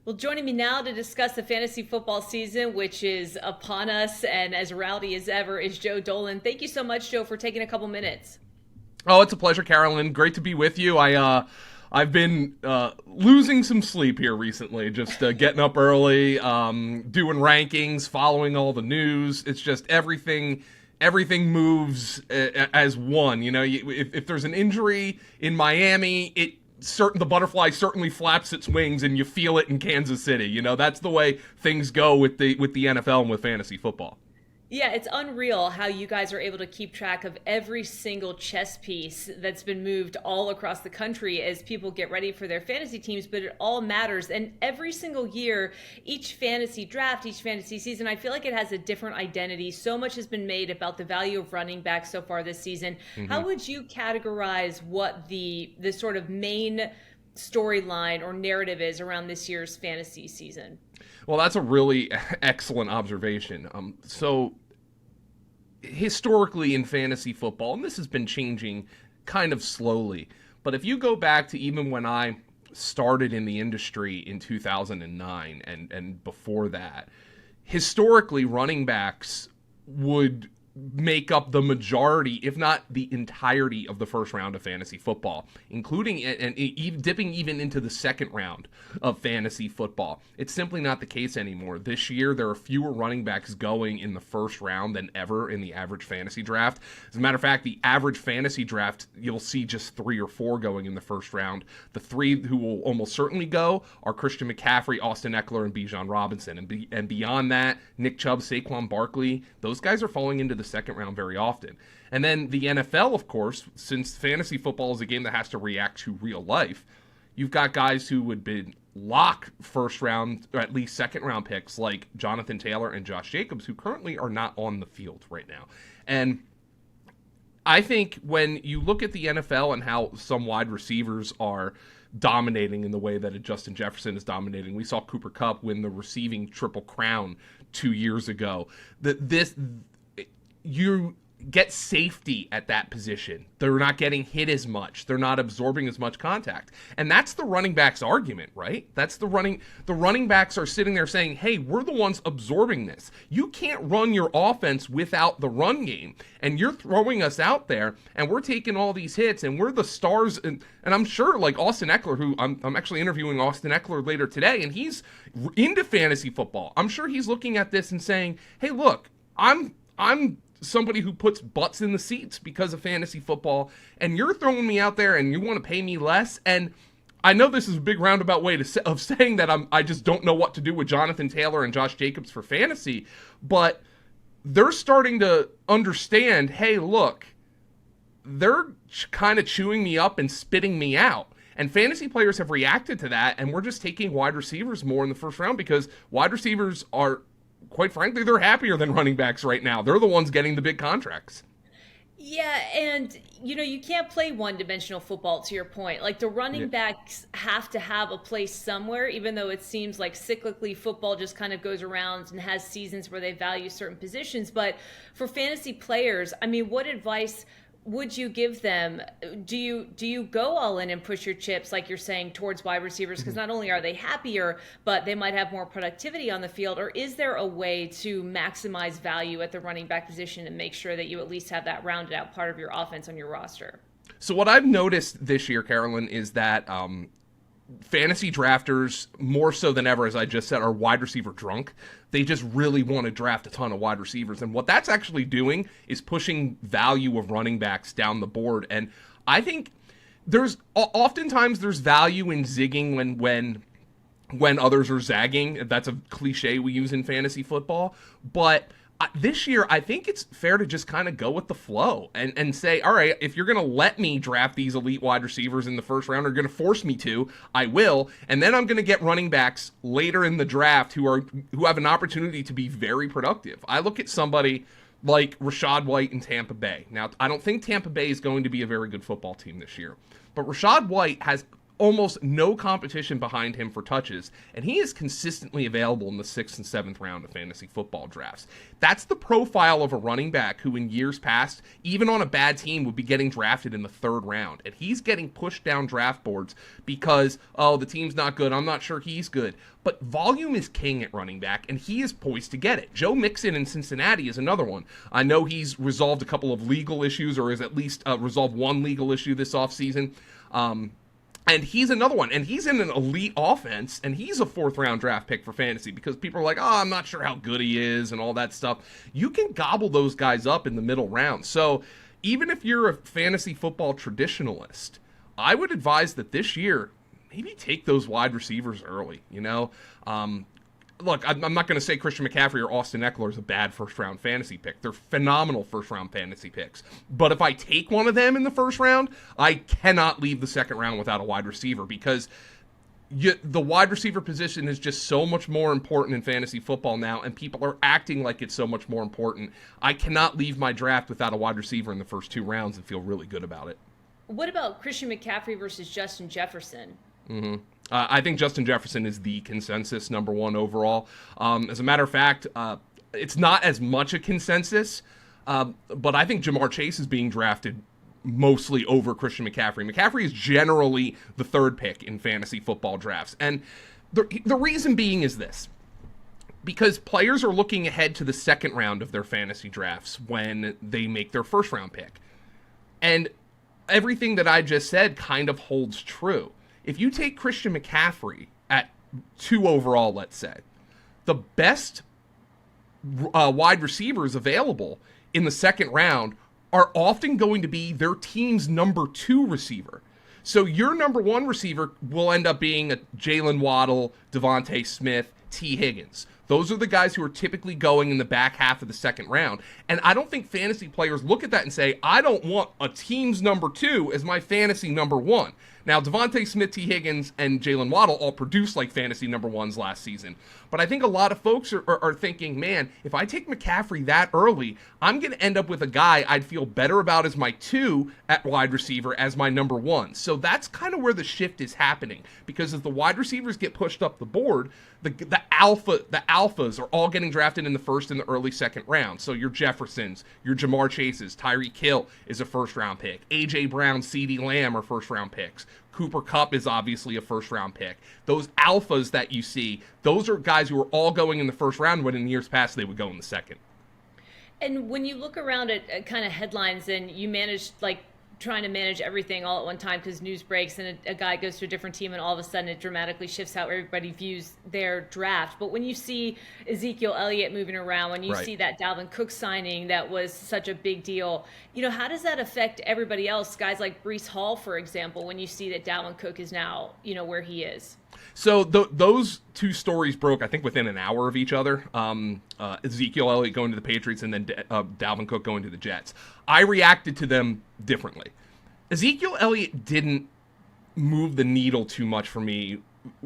Well, joining me now to discuss the fantasy football season, which is upon us and as rowdy as ever, is Joe Dolan. Thank you so much, Joe, for taking a couple minutes. Oh, it's a pleasure, Carolyn. Great to be with you. I've been losing some sleep here recently, just getting up early, doing rankings, following all the news. It's just everything moves as one. You know, if there's an injury in Miami, the butterfly certainly flaps its wings, and you feel it in Kansas City. You know, that's the way things go with the NFL and with fantasy football. Yeah, it's unreal how you guys are able to keep track of every single chess piece that's been moved all across the country as people get ready for their fantasy teams, but it all matters. And every single year, each fantasy draft, each fantasy season, I feel like it has a different identity. So much has been made about the value of running back so far this season. How would you categorize what the sort of main storyline or narrative is around this year's fantasy season? Well, that's a really excellent observation. So historically in fantasy football, and this has been changing kind of slowly, but if you go back to even when I started in the industry in 2009 and before that, historically running backs would make up the majority, if not the entirety, of the first round of fantasy football, including and dipping even into the second round of fantasy football. It's simply not the case anymore. This year, there are fewer running backs going in the first round than ever in the average fantasy draft. As a matter of fact, the average fantasy draft, you'll see just 3 or 4 going in the first round. The 3 who will almost certainly go are Christian McCaffrey, Austin Eckler, and Bijan Robinson. And beyond that, Nick Chubb, Saquon Barkley, those guys are falling into the second round very often. And then the NFL, of course, since fantasy football is a game that has to react to real life, you've got guys who would be lock first round or at least second round picks like Jonathan Taylor and Josh Jacobs, who currently are not on the field right now. And I think when you look at the NFL and how some wide receivers are dominating in the way that a Justin Jefferson is dominating, we saw Cooper Kupp win the receiving triple crown 2 years ago. You get safety at that position. They're not getting hit as much. They're not absorbing as much contact. And that's the running back's argument, right? The running backs are sitting there saying, hey, we're the ones absorbing this. You can't run your offense without the run game. And you're throwing us out there, and we're taking all these hits, and we're the stars. And I'm sure, like Austin Eckler, who I'm actually interviewing Austin Eckler later today, and he's into fantasy football. I'm sure he's looking at this and saying, hey, look, I'm somebody who puts butts in the seats because of fantasy football, and you're throwing me out there and you want to pay me less. And I know this is a big roundabout way of saying that I just don't know what to do with Jonathan Taylor and Josh Jacobs for fantasy, but they're starting to understand, hey, look, they're kind of chewing me up and spitting me out. And fantasy players have reacted to that, and we're just taking wide receivers more in the first round because wide receivers are, quite frankly, they're happier than running backs right now. They're the ones getting the big contracts. Yeah, and you can't play one-dimensional football, to your point. Like, the running backs have to have a place somewhere, even though it seems like cyclically football just kind of goes around and has seasons where they value certain positions. But for fantasy players, I mean, what advice would you give them? Do you go all in and push your chips, like you're saying, towards wide receivers? Because not only are they happier, but they might have more productivity on the field. Or is there a way to maximize value at the running back position and make sure that you at least have that rounded out part of your offense on your roster? So what I've noticed this year, Carolyn, is that fantasy drafters, more so than ever, as I just said, are wide receiver drunk. They just really want to draft a ton of wide receivers. And what that's actually doing is pushing value of running backs down the board. And I think oftentimes there's value in zigging when others are zagging. That's a cliche we use in fantasy football. But this year, I think it's fair to just kind of go with the flow and say, all right, if you're going to let me draft these elite wide receivers in the first round, or going to force me to, I will. And then I'm going to get running backs later in the draft who have an opportunity to be very productive. I look at somebody like Rachaad White in Tampa Bay. Now, I don't think Tampa Bay is going to be a very good football team this year, but Rachaad White has almost no competition behind him for touches, and he is consistently available in the 6th and 7th round of fantasy football drafts. That's the profile of a running back who in years past, even on a bad team, would be getting drafted in the 3rd round. And he's getting pushed down draft boards because, oh, the team's not good, I'm not sure he's good. But volume is king at running back, and he is poised to get it. Joe Mixon in Cincinnati is another one. I know he's resolved a couple of legal issues, or has at least resolved one legal issue this offseason. And he's another one. And he's in an elite offense, and he's a 4th round draft pick for fantasy because people are like, oh, I'm not sure how good he is and all that stuff. You can gobble those guys up in the middle round. So even if you're a fantasy football traditionalist, I would advise that this year, maybe take those wide receivers early, you know? Look, I'm not going to say Christian McCaffrey or Austin Eckler is a bad 1st round fantasy pick. They're phenomenal 1st round fantasy picks. But if I take one of them in the 1st round, I cannot leave the 2nd round without a wide receiver because the wide receiver position is just so much more important in fantasy football now, and people are acting like it's so much more important. I cannot leave my draft without a wide receiver in the first 2 rounds and feel really good about it. What about Christian McCaffrey versus Justin Jefferson? I think Justin Jefferson is the consensus number 1 overall. As a matter of fact, it's not as much a consensus, but I think Jamar Chase is being drafted mostly over Christian McCaffrey. McCaffrey is generally the 3rd pick in fantasy football drafts. And the reason being is this. Because players are looking ahead to the 2nd round of their fantasy drafts when they make their 1st round pick. And everything that I just said kind of holds true. If you take Christian McCaffrey at 2 overall, let's say, the best wide receivers available in the 2nd round are often going to be their team's number 2 receiver. So your number 1 receiver will end up being a Jalen Waddle, Devontae Smith, T. Higgins. Those are the guys who are typically going in the back half of the 2nd round. And I don't think fantasy players look at that and say, I don't want a team's number 2 as my fantasy number 1. Now, Devontae Smith, T. Higgins, and Jalen Waddle all produced like fantasy number 1s last season. But I think a lot of folks are thinking, man, if I take McCaffrey that early, I'm going to end up with a guy I'd feel better about as my 2 at wide receiver as my number 1. So that's kind of where the shift is happening. Because as the wide receivers get pushed up the board, the alphas are all getting drafted in the 1st and the early 2nd round. So your Jeffersons, your Jamar Chases, Tyreek Hill is a 1st round pick. A.J. Brown, CeeDee Lamb are 1st round picks. Cooper Kupp is obviously a 1st round pick. Those alphas that you see, those are guys who are all going in the 1st round when in years past they would go in the 2nd. And when you look around at kind of headlines and you manage trying to manage everything all at one time because news breaks and a guy goes to a different team and all of a sudden it dramatically shifts how everybody views their draft. But when you see Ezekiel Elliott moving around, when you see that Dalvin Cook signing that was such a big deal, how does that affect everybody else? Guys like Breece Hall, for example, when you see that Dalvin Cook is now, where he is. So those 2 stories broke, I think, within an hour of each other. Ezekiel Elliott going to the Patriots and then Dalvin Cook going to the Jets. I reacted to them differently. Ezekiel Elliott didn't move the needle too much for me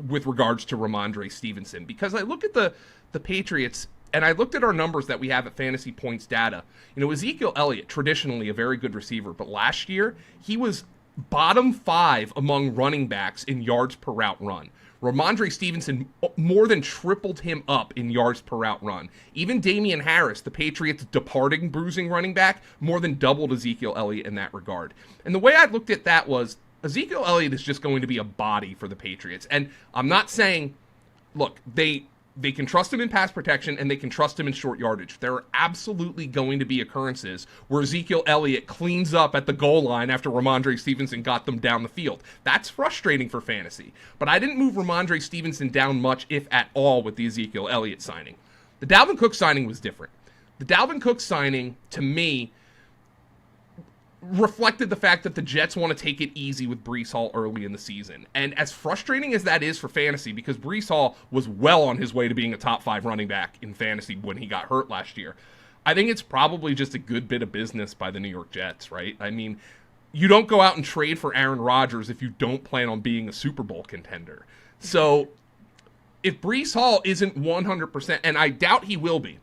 with regards to Ramondre Stevenson because I look at the Patriots and I looked at our numbers that we have at Fantasy Points Data. Ezekiel Elliott, traditionally a very good receiver, but last year he was bottom 5 among running backs in yards per route run. Ramondre Stevenson more than tripled him up in yards per route run. Even Damian Harris, the Patriots' departing bruising running back, more than doubled Ezekiel Elliott in that regard. And the way I looked at that was Ezekiel Elliott is just going to be a body for the Patriots. And I'm not saying, look, they can trust him in pass protection and they can trust him in short yardage. There are absolutely going to be occurrences where Ezekiel Elliott cleans up at the goal line after Ramondre Stevenson got them down the field. That's frustrating for fantasy. But I didn't move Ramondre Stevenson down much, if at all, with the Ezekiel Elliott signing. The Dalvin Cook signing was different. The Dalvin Cook signing, to me, reflected the fact that the Jets want to take it easy with Breece Hall early in the season. And as frustrating as that is for fantasy, because Breece Hall was well on his way to being a top 5 running back in fantasy when he got hurt last year, I think it's probably just a good bit of business by the New York Jets, right? I mean, you don't go out and trade for Aaron Rodgers if you don't plan on being a Super Bowl contender. So if Breece Hall isn't 100%, and I doubt he will be,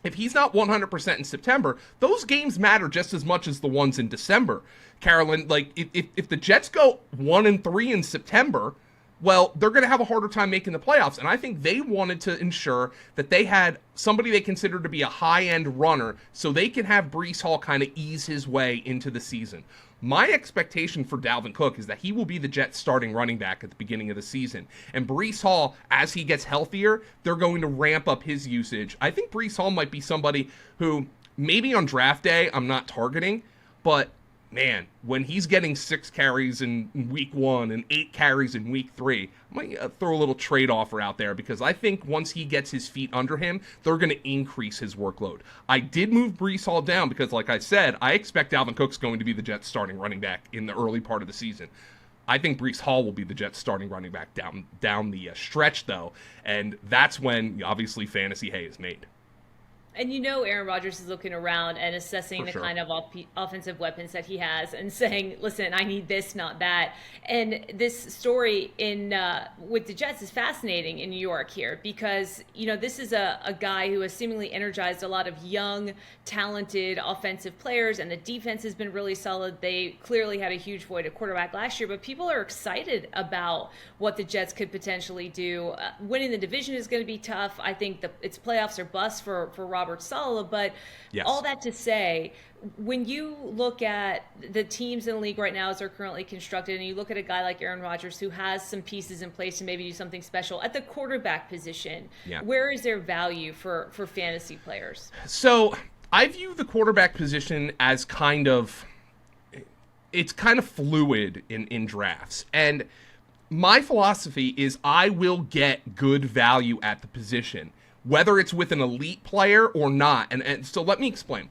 if he's not 100% in September, those games matter just as much as the ones in December. Carolyn, like if the Jets go 1-3 in September, well, they're going to have a harder time making the playoffs. And I think they wanted to ensure that they had somebody they considered to be a high-end runner so they can have Breece Hall kind of ease his way into the season. My expectation for Dalvin Cook is that he will be the Jets starting running back at the beginning of the season. And Breece Hall, as he gets healthier, they're going to ramp up his usage. I think Breece Hall might be somebody who maybe on draft day I'm not targeting, but man, when he's getting 6 carries in week 1 and 8 carries in week 3, I might throw a little trade offer out there because I think once he gets his feet under him, they're going to increase his workload. I did move Breece Hall down because, like I said, I expect Dalvin Cook's going to be the Jets starting running back in the early part of the season. I think Breece Hall will be the Jets starting running back down the stretch, though, and that's when, obviously, fantasy hay is made. And Aaron Rodgers is looking around and assessing the kind of offensive weapons that he has and saying, listen, I need this, not that. And this story with the Jets is fascinating in New York here because, this is a guy who has seemingly energized a lot of young, talented offensive players, and the defense has been really solid. They clearly had a huge void at quarterback last year, but people are excited about what the Jets could potentially do. Winning the division is going to be tough. I think it's playoffs or bust for Robert Saleh, but yes. All that to say, when you look at the teams in the league right now as they're currently constructed, and you look at a guy like Aaron Rodgers who has some pieces in place to maybe do something special at the quarterback position, where is their value for fantasy players? So I view the quarterback position as kind of fluid in drafts, and my philosophy is I will get good value at the position, whether it's with an elite player or not. And so let me explain.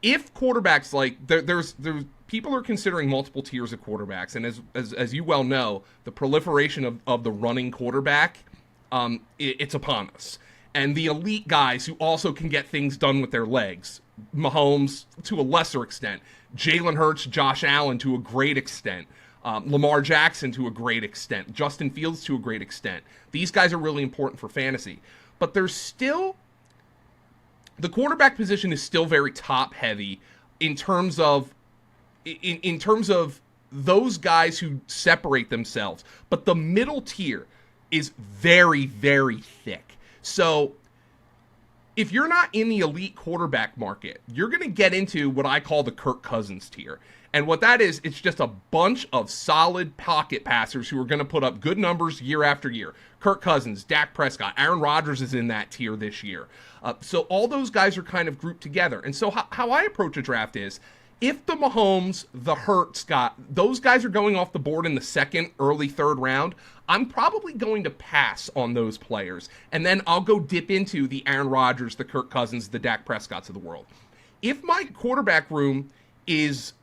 If quarterbacks, like there's people are considering multiple tiers of quarterbacks, and as you well know, the proliferation of the running quarterback, it's upon us. And the elite guys who also can get things done with their legs, Mahomes to a lesser extent, Jalen Hurts, Josh Allen to a great extent, Lamar Jackson to a great extent, Justin Fields to a great extent. These guys are really important for fantasy. But there's still, the quarterback position is still very top heavy in terms of those guys who separate themselves. But the middle tier is very, very thick. So if you're not in the elite quarterback market, you're going to get into what I call the Kirk Cousins tier. And what that is, it's just a bunch of solid pocket passers who are going to put up good numbers year after year. Kirk Cousins, Dak Prescott, Aaron Rodgers is in that tier this year. So all those guys are kind of grouped together. And so how I approach a draft is, if the Mahomes, the Hurts those guys are going off the board in the second, early third round, I'm probably going to pass on those players. And then I'll go dip into the Aaron Rodgers, the Kirk Cousins, the Dak Prescotts of the world. If my quarterback room is,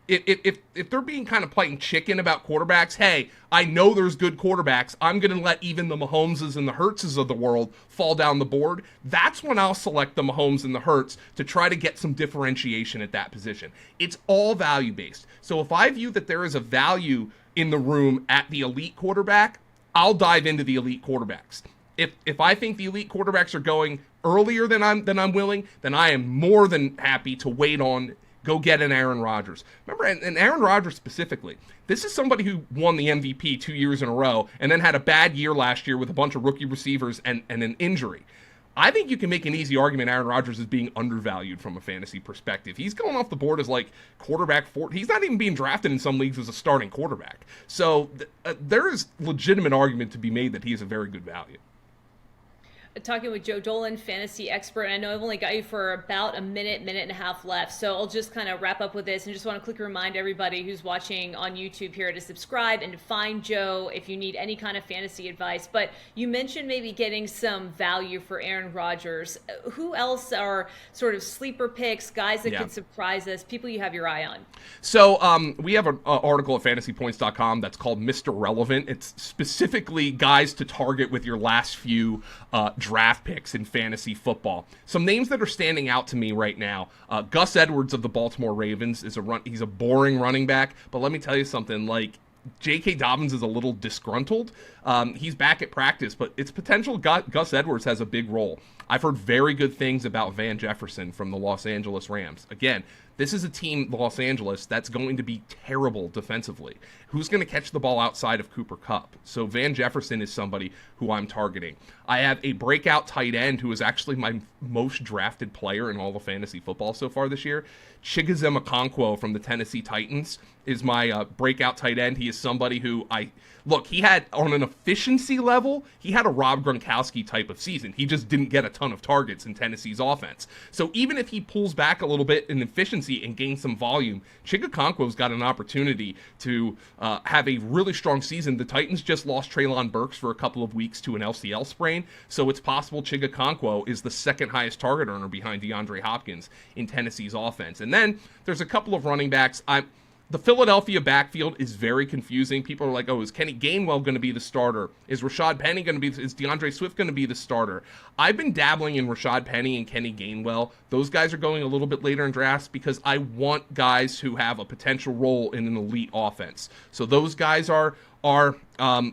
if they're being kind of playing chicken about quarterbacks, hey, I know there's good quarterbacks, I'm going to let even the Mahomeses and the Hurtses of the world fall down the board, that's when I'll select the Mahomes and the Hurts to try to get some differentiation at that position. It's all value-based. So if I view that there is a value in the room at the elite quarterback, I'll dive into the elite quarterbacks. If I think the elite quarterbacks are going earlier than I'm willing, then I am more than happy to wait on, go get an Aaron Rodgers. Remember, and Aaron Rodgers specifically, this is somebody who won the MVP 2 years in a row and then had a bad year last year with a bunch of rookie receivers and an injury. I think you can make an easy argument Aaron Rodgers is being undervalued from a fantasy perspective. He's going off the board as like quarterback 4. He's not even being drafted in some leagues as a starting quarterback. So there is legitimate argument to be made that he is a very good value. Talking with Joe Dolan, fantasy expert. And I know I've only got you for about a minute and a half left. So I'll just kind of wrap up with this and just want to quickly remind everybody who's watching on YouTube here to subscribe and to find Joe if you need any kind of fantasy advice. But you mentioned maybe getting some value for Aaron Rodgers. Who else are sort of sleeper picks, guys that could surprise us, people you have your eye on? So we have an article at fantasypoints.com that's called Mr. Relevant. It's specifically guys to target with your last few draft picks in fantasy football. Some names that are standing out to me right now. Gus Edwards of the Baltimore Ravens he's a boring running back, but let me tell you something, like J.K. Dobbins is a little disgruntled. He's back at practice, but it's potential Gus Edwards has a big role. I've heard very good things about Van Jefferson from the Los Angeles Rams. Again, this is a team, Los Angeles, that's going to be terrible defensively. Who's going to catch the ball outside of Cooper Kupp? So Van Jefferson is somebody who I'm targeting. I have a breakout tight end who is actually my most drafted player in all of fantasy football so far this year. Chigoziem Okonkwo from the Tennessee Titans is my breakout tight end. He is somebody who he had, on an efficiency level, he had a Rob Gronkowski type of season. He just didn't get a ton of targets in Tennessee's offense. So even if he pulls back a little bit in efficiency and gains some volume, Chig Okonkwo's got an opportunity to have a really strong season. The Titans just lost Treylon Burks for a couple of weeks to an LCL sprain, so it's possible Chig Okonkwo is the second highest target earner behind DeAndre Hopkins in Tennessee's offense. And then there's a couple of running backs. The Philadelphia backfield is very confusing. People are like, oh, is Kenny Gainwell going to be the starter? Is Rashad Penny going to be, is DeAndre Swift going to be the starter? I've been dabbling in Rashad Penny and Kenny Gainwell. Those guys are going a little bit later in drafts because I want guys who have a potential role in an elite offense. So those guys are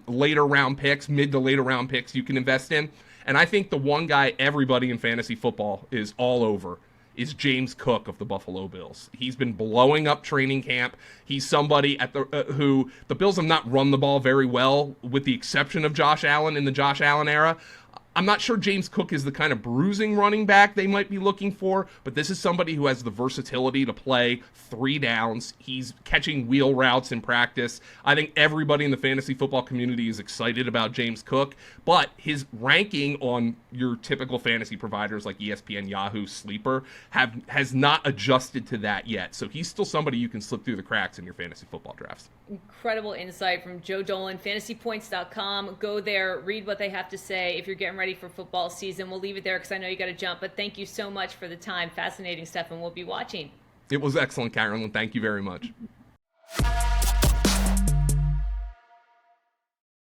later round picks, mid to later round picks you can invest in. And I think the one guy everybody in fantasy football is all over is James Cook of the Buffalo Bills. He's been blowing up training camp. He's somebody who the Bills have not run the ball very well, with the exception of Josh Allen in the Josh Allen era. I'm not sure James Cook is the kind of bruising running back they might be looking for, but this is somebody who has the versatility to play 3 downs. He's catching wheel routes in practice. I think everybody in the fantasy football community is excited about James Cook, but his ranking on your typical fantasy providers like ESPN, Yahoo, Sleeper has not adjusted to that yet. So he's still somebody you can slip through the cracks in your fantasy football drafts. Incredible insight from Joe Dolan, fantasypoints.com. Go there, read what they have to say. If you're getting ready for football season, we'll leave it there because I know you got to jump. But thank you so much for the time. Fascinating stuff, and we'll be watching. It was excellent, Carolyn. Thank you very much.